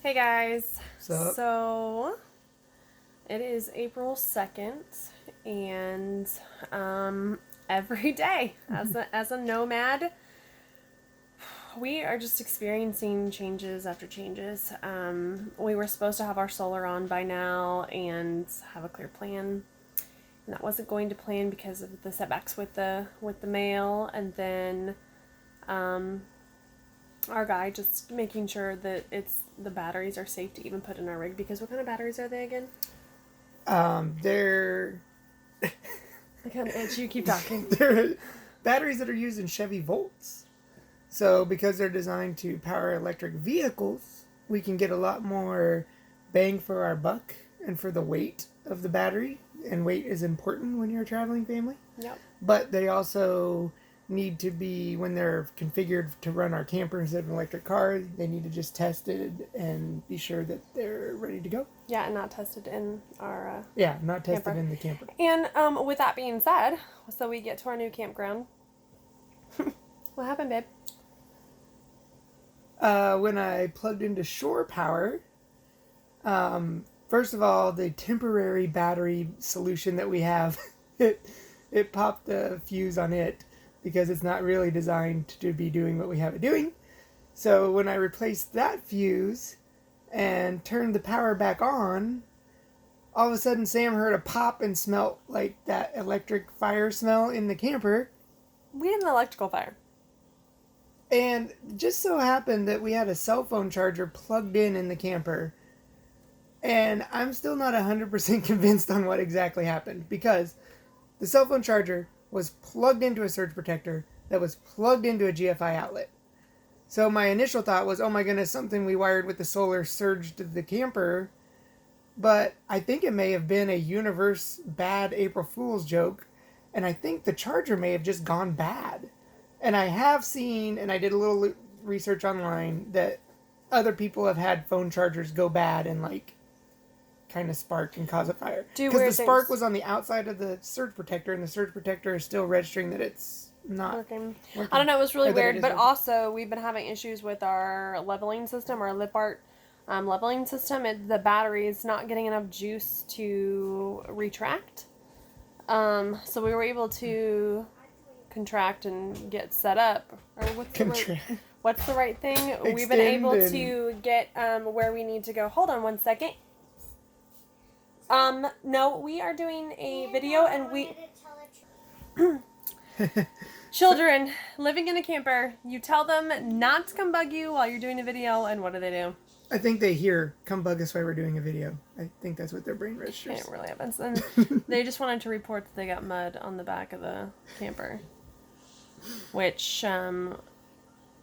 Hey guys. Sup? So it is April 2nd and every day as a nomad we are just experiencing changes after changes. We were supposed to have our solar on by now and have a clear plan. And that wasn't going to plan because of the setbacks with the mail, and then our guy just making sure that the batteries are safe to even put in our rig, because what kind of batteries are they again? They're I kind of itch. You keep talking. they're batteries that are used in Chevy Volts. So because they're designed to power electric vehicles, we can get a lot more bang for our buck and for the weight of the battery. And weight is important when you're a traveling family. Yep. But they also need to be, when they're configured to run our camper instead of an electric car, they need to just test it and be sure that they're ready to go. Yeah, and not tested in our not tested camper. in the camper. And with that being said, so we get to our new campground. What happened, babe? When I plugged into shore power, first of all, the temporary battery solution that we have, it popped the fuse on it because it's not really designed to be doing what we have it doing. So when I replaced that fuse and turned the power back on, all of a sudden Sam heard a pop and smelt like that electric fire smell in the camper. We had an electrical fire. And just so happened that we had a cell phone charger plugged in the camper. And I'm still not 100% convinced on what exactly happened, because the cell phone charger was plugged into a surge protector that was plugged into a GFI outlet. So my initial thought was, oh my goodness, something we wired with the solar surged the camper. But I think it may have been a universe bad April Fool's joke. And I think the charger may have just gone bad. And I have seen, and I did a little research online, that other people have had phone chargers go bad and kind of spark and cause a fire. Because the spark was on the outside of the surge protector, and the surge protector is still registering that it's not working. I don't know, it was really weird, but also we've been having issues with our leveling system, our lip art leveling system. The battery is not getting enough juice to retract. So we were able to contract and get set up. Or what's the right thing? Extend. We've been able to get where we need to go. Hold on one second. No, we are doing a video, and we children living in a camper, you tell them not to come bug you while you're doing a video, and what do? I think they hear, come bug us while we're doing a video. I think that's what their brain registers. It really happens. And they just wanted to report that they got mud on the back of the camper. Which,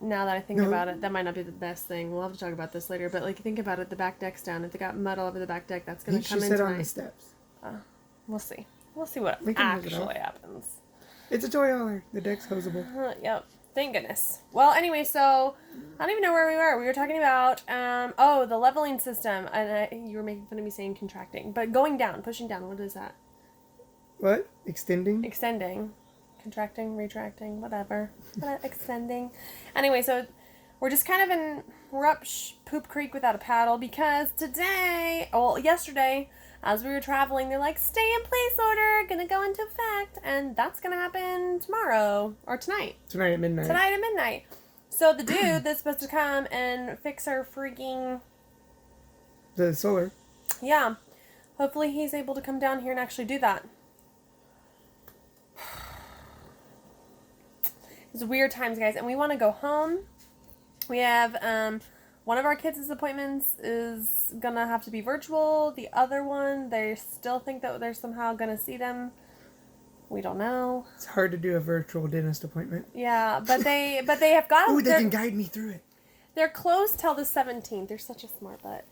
now that I think about it, that might not be the best thing. We'll have to talk about this later. But, think about it. The back deck's down. If they got mud all over the back deck, that's going to come in tonight. Sit on the steps. We'll see. We'll see what actually happens. It's a toy hauler. The deck's hosable. Yep. Thank goodness. Well, anyway, so I don't even know where we were. We were talking about, the leveling system. And you were making fun of me saying contracting. But going down, pushing down, what is that? What? Extending? Extending. Contracting, retracting, whatever. Extending. Anyway, so we're just kind of we're up Poop Creek without a paddle, because yesterday, as we were traveling, they're like, stay in place order, gonna go into effect, and that's gonna happen tomorrow, or tonight. Tonight at midnight. So the dude that's supposed to come and fix our freaking... the solar. Yeah. Hopefully he's able to come down here and actually do that. It's weird times, guys, and we want to go home. We have, one of our kids' appointments is going to have to be virtual. The other one, they still think that they're somehow going to see them. We don't know. It's hard to do a virtual dentist appointment. Yeah, but they have got... Ooh, they can guide me through it. They're closed till the 17th. They're such a smart butt.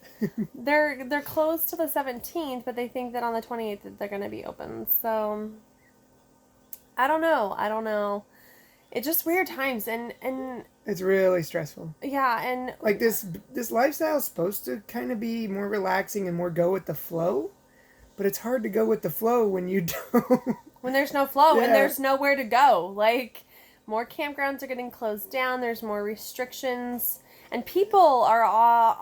They're closed till the 17th, but they think that on the 28th that they're going to be open. So, I don't know. It's just weird times, and it's really stressful. Yeah, and this lifestyle is supposed to kind of be more relaxing and more go with the flow, but it's hard to go with the flow when you don't. When there's no flow and there's nowhere to go. More campgrounds are getting closed down. There's more restrictions, and people are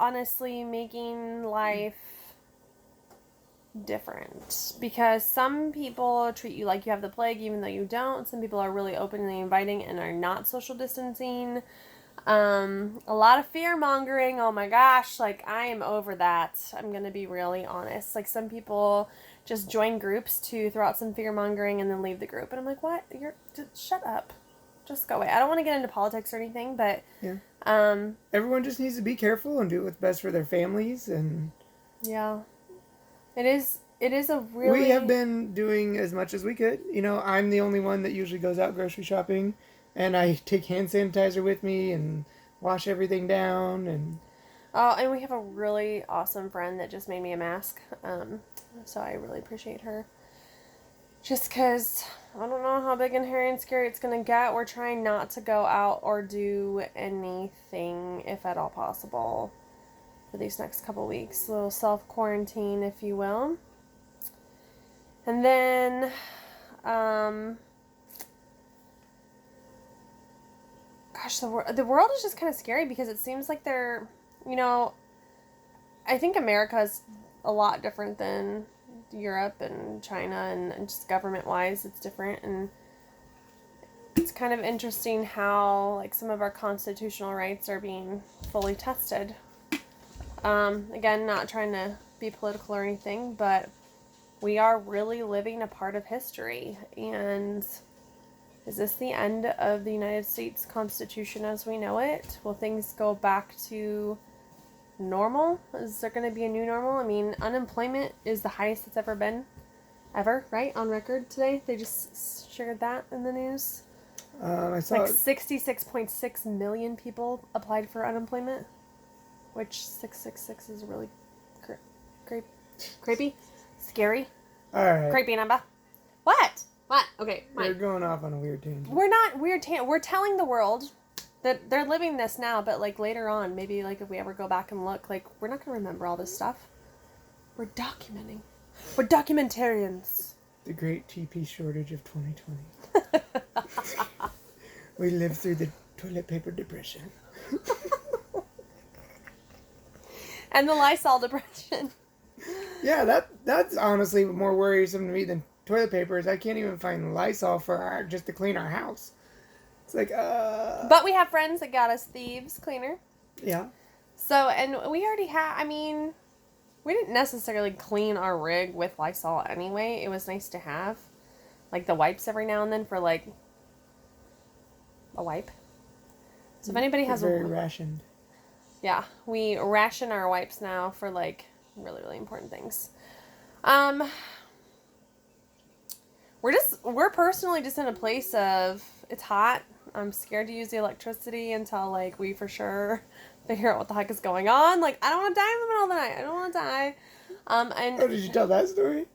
honestly making life different, because some people treat you like you have the plague even though you don't. Some people are really openly inviting and are not social distancing. A lot of fear mongering. Oh my gosh, like I am over that. I'm gonna be really honest. Like some people just join groups to throw out some fear mongering and then leave the group, and I'm like, what? Just shut up. Just go away. I don't want to get into politics or anything, but Yeah. Everyone just needs to be careful and do what's best for their families. And yeah, it is. It is a really. we have been doing as much as we could. You know, I'm the only one that usually goes out grocery shopping, and I take hand sanitizer with me and wash everything down. And Oh, and we have a really awesome friend that just made me a mask. So I really appreciate her. Just because I don't know how big and hairy and scary it's going to get. We're trying not to go out or do anything, if at all possible, for these next couple weeks. A little self-quarantine, if you will. And then, gosh, the world is just kind of scary because it seems like they're, I think America is a lot different than Europe and China, and just government-wise, it's different. And it's kind of interesting how, like, some of our constitutional rights are being fully tested. Again, not trying to be political or anything, but we are really living a part of history. And is this the end of the United States Constitution as we know it? Will things go back to normal? Is there going to be a new normal? I mean, unemployment is the highest it's ever been. Ever, right? On record today. They just shared that in the news. I saw like 66.6 million people applied for unemployment, which 666 is really creepy. Scary. All right. Creepy number. What? Okay, We're going off on a weird tangent. We're not weird. We're telling the world that they're living this now, but like later on, maybe like if we ever go back and look, like we're not going to remember all this stuff. We're documenting. We're documentarians. The great TP shortage of 2020. We lived through the toilet paper depression. And the Lysol depression. Yeah, that's honestly more worrisome to me than toilet paper. Is I can't even find Lysol just to clean our house. It's like, But we have friends that got us Thieves Cleaner. Yeah. So, and we already we didn't necessarily clean our rig with Lysol anyway. It was nice to have, like, the wipes every now and then for, like, a wipe. So if anybody has very rationed. Yeah, we ration our wipes now for, like, really, really important things. We're personally just in a place of, it's hot. I'm scared to use the electricity until, like, we for sure figure out what the heck is going on. Like, I don't want to die in the middle of the night. I don't want to die. Oh, did you tell that story?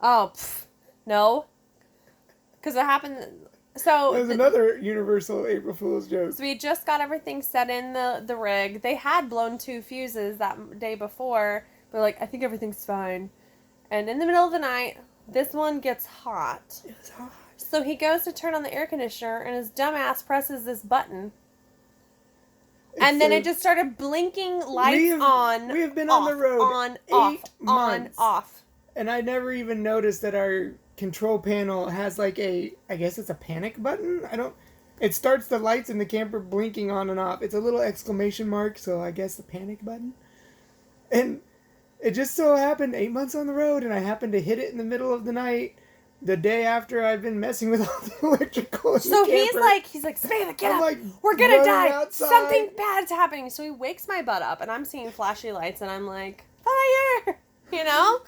Oh, no. Because it happened. So there's another universal April Fool's joke. So we just got everything set in the rig. They had blown 2 fuses that day before. They're like, I think everything's fine. And in the middle of the night, this one gets hot. It's hot. So he goes to turn on the air conditioner, and his dumbass presses this button. And then it just started blinking lights on. We have been off, on the road on, 8 off, months. on, off. And I never even noticed that our control panel has like I guess it's a panic button. It starts the lights in the camper blinking on and off. It's a little exclamation mark, so I guess the panic button. And it just so happened 8 months on the road, and I happened to hit it in the middle of the night, the day after I've been messing with all the electrical in so the camper. he's like, Samantha, get up. Like, we're gonna die. Outside. Something bad's happening. So he wakes my butt up, and I'm seeing flashy lights, and I'm like, fire! You know?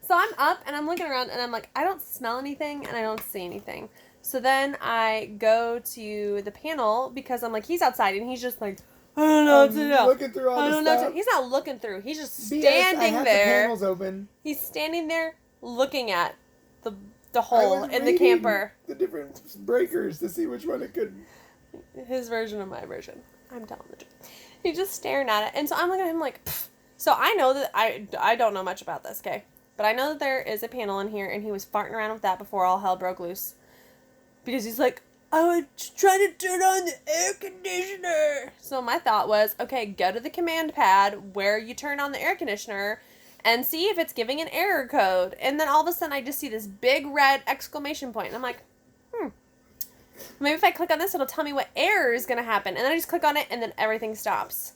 So I'm up, and I'm looking around, and I'm like, I don't smell anything, and I don't see anything. So then I go to the panel, because I'm like, he's outside, and he's just like, I don't know what to do. Looking through all the stuff. He's not looking through. He's just BS, standing I had there. The panels open. He's standing there looking at the hole in the camper. The different breakers to see which one it could. His version of my version. I'm telling the truth. He's just staring at it. And so I'm looking at him like, pfft. So I know that I don't know much about this, okay? But I know that there is a panel in here, and he was farting around with that before all hell broke loose. Because he's like, I was trying to turn on the air conditioner. So my thought was, okay, go to the command pad where you turn on the air conditioner and see if it's giving an error code. And then all of a sudden I just see this big red exclamation point. And I'm like, maybe if I click on this, it'll tell me what error is going to happen. And then I just click on it and then everything stops.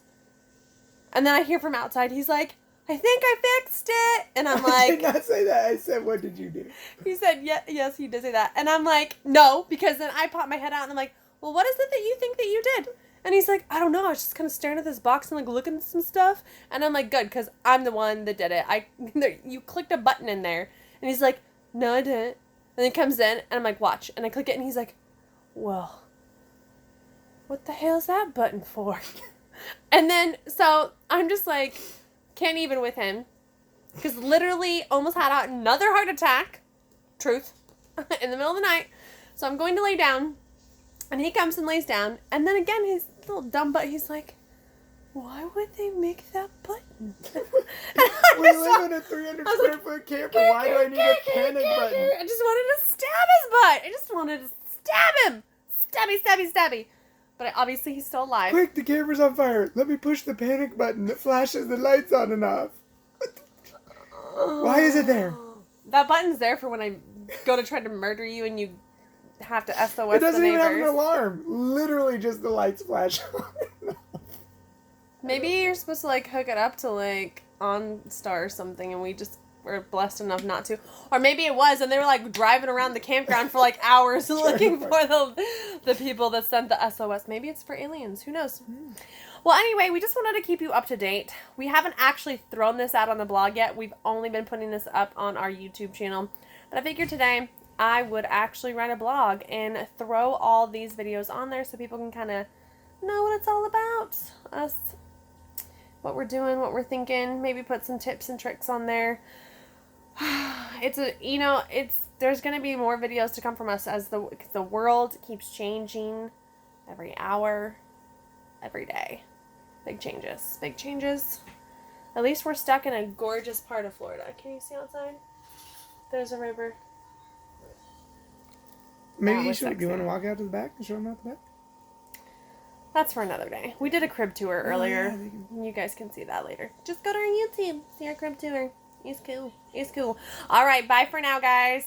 And then I hear from outside, he's like, I think I fixed it. And I'm like... I did not say that. I said, what did you do? He said, yes, he did say that. And I'm like, no, because then I pop my head out and I'm like, well, what is it that you think that you did? And he's like, I don't know. I was just kind of staring at this box and like looking at some stuff. And I'm like, good, because I'm the one that did it. You clicked a button in there. And he's like, no, I didn't. And he comes in and I'm like, watch. And I click it and he's like, well, what the hell is that button for? And then, so I'm just like, can't even with him. Because literally almost had another heart attack. Truth. In the middle of the night. So I'm going to lay down. And he comes and lays down. And then again, his little dumb butt, he's like, why would they make that button? We live in a 300 square foot camper. Why do I need a panic button? I just wanted to stab his butt. I just wanted to stab him. Stabby. But obviously he's still alive. Quick, the camera's on fire. Let me push the panic button that flashes the lights on and off. Why is it there? That button's there for when I go to try to murder you and you have to SOS the neighbors. It doesn't even have an alarm. Literally just the lights flash on. Maybe you're supposed to like hook it up to like OnStar or something and we just were blessed enough not to. Or maybe it was and they were like driving around the campground for like hours looking for the people that sent the SOS. Maybe it's for aliens. Who knows? Well, anyway, we just wanted to keep you up to date. We haven't actually thrown this out on the blog yet. We've only been putting this up on our YouTube channel. But I figured today I would actually write a blog and throw all these videos on there so people can kind of know what it's all about. Us, what we're doing, what we're thinking. Maybe put some tips and tricks on there. There's going to be more videos to come from us as the world keeps changing every hour, every day. Big changes. At least we're stuck in a gorgeous part of Florida. Can you see outside? There's a river. Maybe you should. Do you want to walk out to the back and show them out the back? That's for another day. We did a crib tour earlier. Yeah, you guys can see that later. Just go to our YouTube. See our crib tour. It's cool. All right. Bye for now, guys.